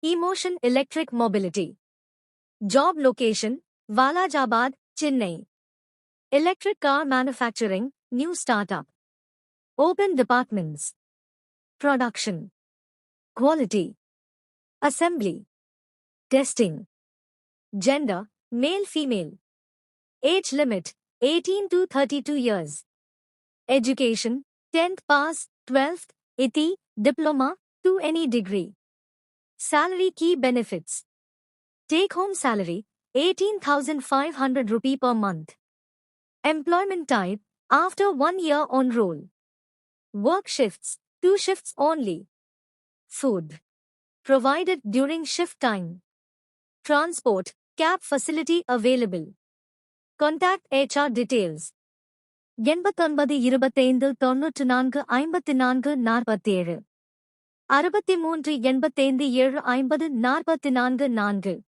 Emotion Electric Mobility. Job location, Walajabad, Chennai. Electric car manufacturing, new startup. Open departments. Production. Quality. Assembly. Testing. Gender, male female. Age limit, 18 to 32 years. Education, 10th pass, 12th, Iti Diploma, to any degree. Salary key benefits. Take-home salary, 18,500 rupee per month. Employment type, after 1 year on roll. Work shifts, 2 shifts only. Food. Provided during shift time. Transport, cab facility available. Contact HR details. 89 25 54 54 63 85 75 7 44 4